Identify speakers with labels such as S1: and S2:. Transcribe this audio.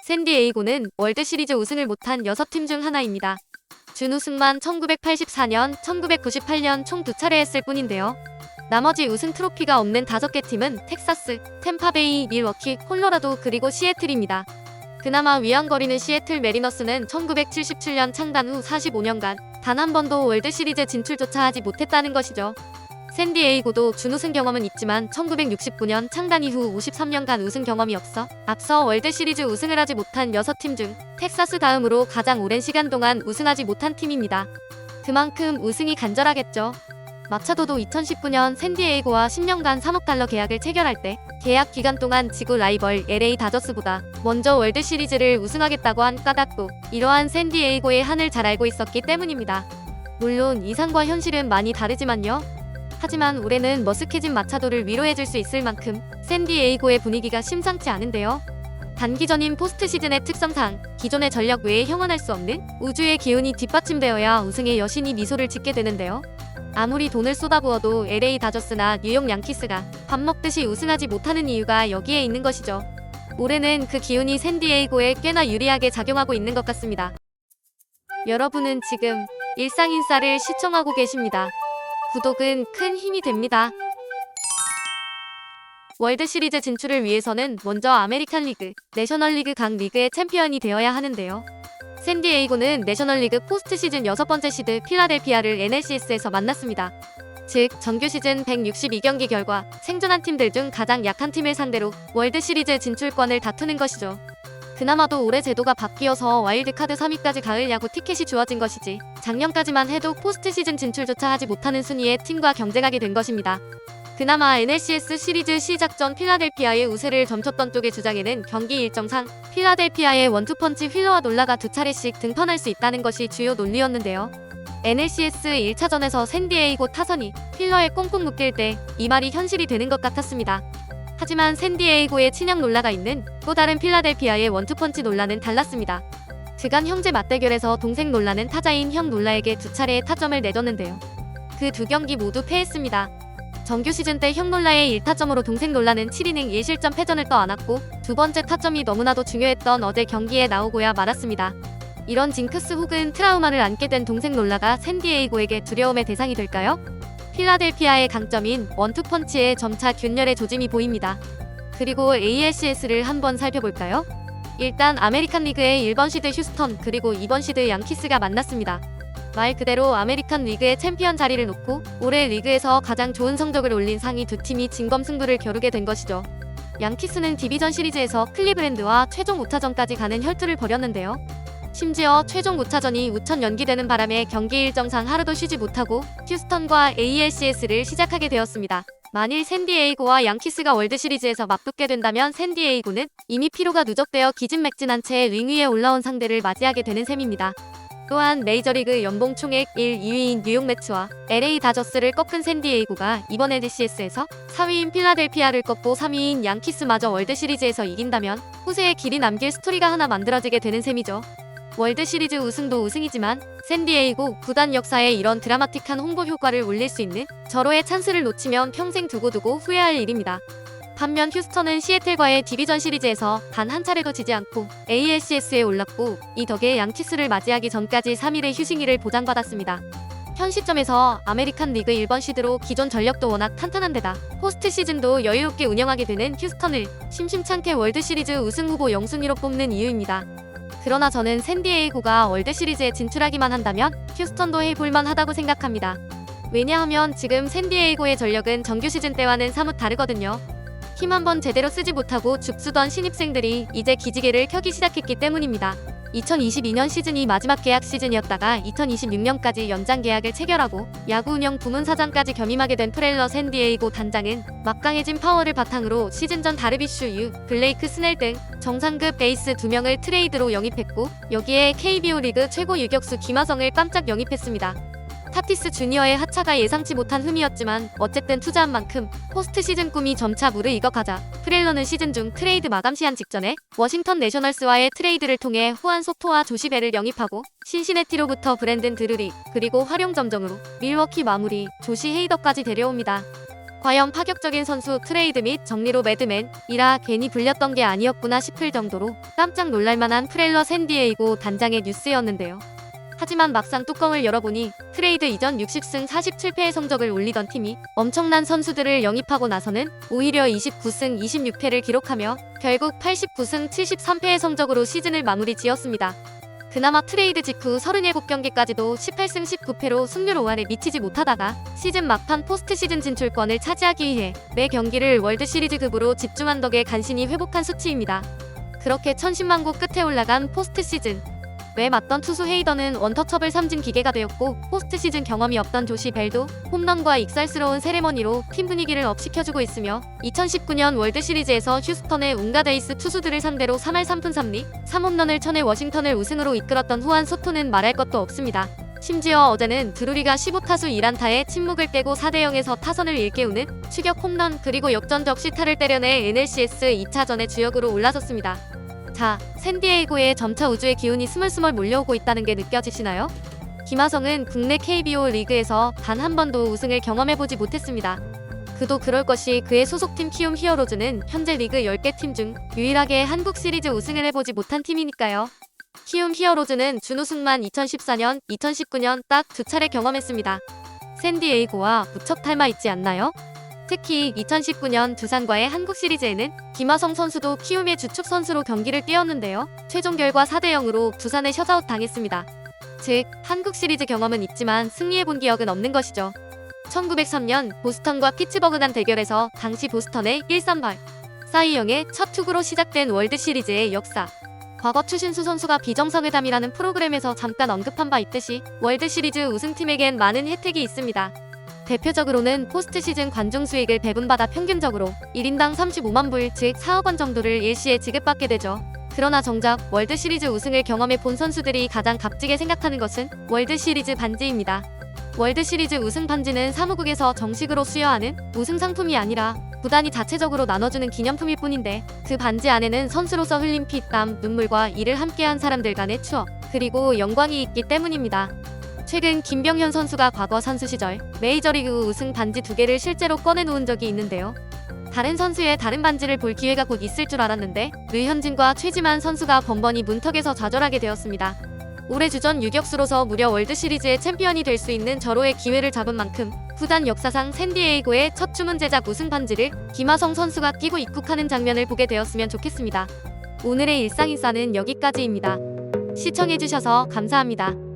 S1: 샌디에이고는 월드시리즈 우승을 못한 6팀 중 하나입니다. 준우승만 1984년, 1998년 총 2차례 했을 뿐인데요. 나머지 우승 트로피가 없는 5개 팀은 텍사스, 템파베이, 밀워키, 콜로라도 그리고 시애틀입니다. 그나마 위안거리는 시애틀 메리너스는 1977년 창단 후 45년간 단 한 번도 월드시리즈 진출조차 하지 못했다는 것이죠. 샌디에이고도 준우승 경험은 있지만 1969년 창단 이후 53년간 우승 경험이 없어 앞서 월드시리즈 우승을 하지 못한 6팀 중 텍사스 다음으로 가장 오랜 시간 동안 우승하지 못한 팀입니다. 그만큼 우승이 간절하겠죠. 마차도도 2019년 샌디에이고와 10년간 3억 달러 계약을 체결할 때 계약 기간 동안 지구 라이벌 LA 다저스보다 먼저 월드시리즈를 우승하겠다고 한 까닭도 이러한 샌디에이고의 한을 잘 알고 있었기 때문입니다. 물론 이상과 현실은 많이 다르지만요. 하지만 올해는 머스케진 마차도를 위로해줄 수 있을 만큼 샌디에이고의 분위기가 심상치 않은데요. 단기전인 포스트 시즌의 특성상 기존의 전력 외에 형언할 수 없는 우주의 기운이 뒷받침되어야 우승의 여신이 미소를 짓게 되는데요. 아무리 돈을 쏟아부어도 LA 다저스나 뉴욕 양키스가 밥 먹듯이 우승하지 못하는 이유가 여기에 있는 것이죠. 올해는 그 기운이 샌디에이고에 꽤나 유리하게 작용하고 있는 것 같습니다. 여러분은 지금 일상인싸를 시청하고 계십니다. 구독은 큰 힘이 됩니다. 월드시리즈 진출을 위해서는 먼저 아메리칸 리그, 내셔널리그 각 리그의 챔피언이 되어야 하는데요. 샌디에이고는 내셔널리그 포스트 시즌 6번째 시드 필라델피아를 NLCS에서 만났습니다. 즉 정규 시즌 162경기 결과 생존한 팀들 중 가장 약한 팀을 상대로 월드시리즈 진출권을 다투는 것이죠. 그나마도 올해 제도가 바뀌어서 와일드카드 3위까지 가을 야구 티켓이 주어진 것이지 작년까지만 해도 포스트 시즌 진출조차 하지 못하는 순위의 팀과 경쟁하게 된 것입니다. 그나마 NLCS 시리즈 시작 전 필라델피아의 우세를 점쳤던 쪽의 주장에는 경기 일정상 필라델피아의 원투펀치 휠러와 놀라가 2차례씩 등판할 수 있다는 것이 주요 논리였는데요. NLCS 1차전에서 샌디에이고 타선이 휠러에 꽁꽁 묶일 때 이 말이 현실이 되는 것 같았습니다. 하지만 샌디에이고의 친형 놀라가 있는 또 다른 필라델피아의 원투펀치 놀라는 달랐습니다. 그간 형제 맞대결에서 동생 놀라는 타자인 형 놀라에게 2차례의 타점을 내줬는데요. 그 2경기 모두 패했습니다. 정규 시즌 때 형 놀라의 1타점으로 동생 놀라는 7이닝 1실점 패전을 떠안았고 두 번째 타점이 너무나도 중요했던 어제 경기에 나오고야 말았습니다. 이런 징크스 혹은 트라우마를 안게 된 동생 놀라가 샌디에이고에게 두려움의 대상이 될까요? 필라델피아의 강점인 원투펀치에 점차 균열의 조짐이 보입니다. 그리고 ALCS를 한번 살펴볼까요? 일단 아메리칸 리그의 1번 시드 휴스턴 그리고 2번 시드 양키스가 만났습니다. 말 그대로 아메리칸 리그의 챔피언 자리를 놓고 올해 리그에서 가장 좋은 성적을 올린 상위 두 팀이 진검승부를 겨루게 된 것이죠. 양키스는 디비전 시리즈에서 클리브랜드와 최종 5차전까지 가는 혈투를 벌였는데요. 심지어 최종 5차전이 우천 연기되는 바람에 경기 일정상 하루도 쉬지 못하고 휴스턴과 ALCS를 시작하게 되었습니다. 만일 샌디에이고와 양키스가 월드시리즈에서 맞붙게 된다면 샌디에이고는 이미 피로가 누적되어 기진맥진한 채 링 위에 올라온 상대를 맞이하게 되는 셈입니다. 또한 메이저리그 연봉 총액 1, 2위인 뉴욕 매츠와 LA 다저스를 꺾은 샌디에이고가 이번 LCS에서 4위인 필라델피아를 꺾고 3위인 양키스마저 월드시리즈에서 이긴다면 후세에 길이 남길 스토리가 하나 만들어지게 되는 셈이죠. 월드시리즈 우승도 우승이지만 샌디에이고 구단 역사에 이런 드라마틱한 홍보 효과를 올릴 수 있는 절호의 찬스를 놓치면 평생 두고두고 후회할 일입니다. 반면 휴스턴은 시애틀과의 디비전 시리즈에서 단 한 차례도 지지 않고 ALCS에 올랐고 이 덕에 양키스를 맞이하기 전까지 3일의 휴식일을 보장받았습니다. 현 시점에서 아메리칸 리그 1번 시드로 기존 전력도 워낙 탄탄한 데다 포스트 시즌도 여유롭게 운영하게 되는 휴스턴을 심심찮게 월드시리즈 우승 후보 0순위로 뽑는 이유입니다. 그러나 저는 샌디에이고가 월드시리즈에 진출하기만 한다면 휴스턴도 해볼만 하다고 생각합니다. 왜냐하면 지금 샌디에이고의 전력은 정규 시즌 때와는 사뭇 다르거든요. 힘 한번 제대로 쓰지 못하고 죽쓰던 신입생들이 이제 기지개를 켜기 시작했기 때문입니다. 2022년 시즌이 마지막 계약 시즌이었다가 2026년까지 연장 계약을 체결하고 야구 운영 부문사장까지 겸임하게 된 프렐러 샌디에이고 단장은 막강해진 파워를 바탕으로 시즌 전 다르비슈 유, 블레이크 스넬 등 정상급 에이스 2명을 트레이드로 영입했고 여기에 KBO 리그 최고 유격수 김하성을 깜짝 영입했습니다. 타티스 주니어의 하차가 예상치 못한 흠이었지만 어쨌든 투자한 만큼 포스트 시즌 꿈이 점차 무르익어가자 프렐러는 시즌 중 트레이드 마감 시한 직전에 워싱턴 내셔널스와의 트레이드를 통해 후안 소토와 조시 벨을 영입하고 신시내티로부터 브랜든 드루리 그리고 활용 점정으로 밀워키 마무리 조시 헤이더까지 데려옵니다. 과연 파격적인 선수 트레이드 및 정리로 매드맨이라 괜히 불렸던 게 아니었구나 싶을 정도로 깜짝 놀랄만한 프렐러 샌디에이고 단장의 뉴스였는데요. 하지만 막상 뚜껑을 열어보니 트레이드 이전 60승 47패의 성적을 올리던 팀이 엄청난 선수들을 영입하고 나서는 오히려 29승 26패를 기록하며 결국 89승 73패의 성적으로 시즌을 마무리 지었습니다. 그나마 트레이드 직후 37경기까지도 18승 19패로 승률 5할에 미치지 못하다가 시즌 막판 포스트 시즌 진출권을 차지하기 위해 매 경기를 월드시리즈급으로 집중한 덕에 간신히 회복한 수치입니다. 그렇게 천신만고 끝에 올라간 포스트 시즌. 매 맞던 투수 헤이더는 원터처블 삼진 기계가 되었고 포스트 시즌 경험이 없던 조시 벨도 홈런과 익살스러운 세레머니로 팀 분위기를 업시켜주고 있으며 2019년 월드시리즈에서 휴스턴의 운갓 에이스 투수들을 상대로 3할 3푼 3리 3홈런을 쳐내 워싱턴을 우승으로 이끌었던 후안 소토는 말할 것도 없습니다. 심지어 어제는 드루리가 15타수 1안타에 침묵을 깨고 4대0에서 타선을 일깨우는 추격 홈런 그리고 역전적 시타를 때려내 NLCS 2차전의 주역으로 올라섰습니다. 자, 샌디에이고에 점차 우주의 기운이 스멀스멀 몰려오고 있다는 게 느껴지시나요? 김하성은 국내 KBO 리그에서 단 한 번도 우승을 경험해보지 못했습니다. 그도 그럴 것이 그의 소속팀 키움 히어로즈는 현재 리그 10개 팀 중 유일하게 한국 시리즈 우승을 해보지 못한 팀이니까요. 키움 히어로즈는 준우승만 2014년, 2019년 딱 2차례 경험했습니다. 샌디에이고와 무척 닮아 있지 않나요? 특히 2019년 두산과의 한국 시리즈에는 김하성 선수도 키움의 주축 선수로 경기를 뛰었는데요. 최종 결과 4대0으로 두산에 셧아웃 당했습니다. 즉, 한국 시리즈 경험은 있지만 승리해본 기억은 없는 것이죠. 1903년 보스턴과 피츠버그 간 대결에서 당시 보스턴의 1-3발 사이 영의 첫 투구로 시작된 월드 시리즈의 역사. 과거 추신수 선수가 비정상회담이라는 프로그램에서 잠깐 언급한 바 있듯이 월드 시리즈 우승팀에겐 많은 혜택이 있습니다. 대표적으로는 포스트 시즌 관중 수익을 배분받아 평균적으로 1인당 35만 불, 즉 4억 원 정도를 일시에 지급받게 되죠. 그러나 정작 월드 시리즈 우승을 경험해 본 선수들이 가장 값지게 생각하는 것은 월드 시리즈 반지입니다. 월드 시리즈 우승 반지는 사무국에서 정식으로 수여하는 우승 상품이 아니라 구단이 자체적으로 나눠주는 기념품일 뿐인데 그 반지 안에는 선수로서 흘린 피, 땀, 눈물과 이를 함께한 사람들 간의 추억, 그리고 영광이 있기 때문입니다. 최근 김병현 선수가 과거 선수 시절 메이저리그 우승 반지 2개를 실제로 꺼내놓은 적이 있는데요. 다른 선수의 다른 반지를 볼 기회가 곧 있을 줄 알았는데 류현진과 최지만 선수가 번번이 문턱에서 좌절하게 되었습니다. 올해 주전 유격수로서 무려 월드시리즈의 챔피언이 될 수 있는 절호의 기회를 잡은 만큼 구단 역사상 샌디에이고의 첫 주문 제작 우승 반지를 김하성 선수가 끼고 입국하는 장면을 보게 되었으면 좋겠습니다. 오늘의 일상인싸는 여기까지입니다. 시청해주셔서 감사합니다.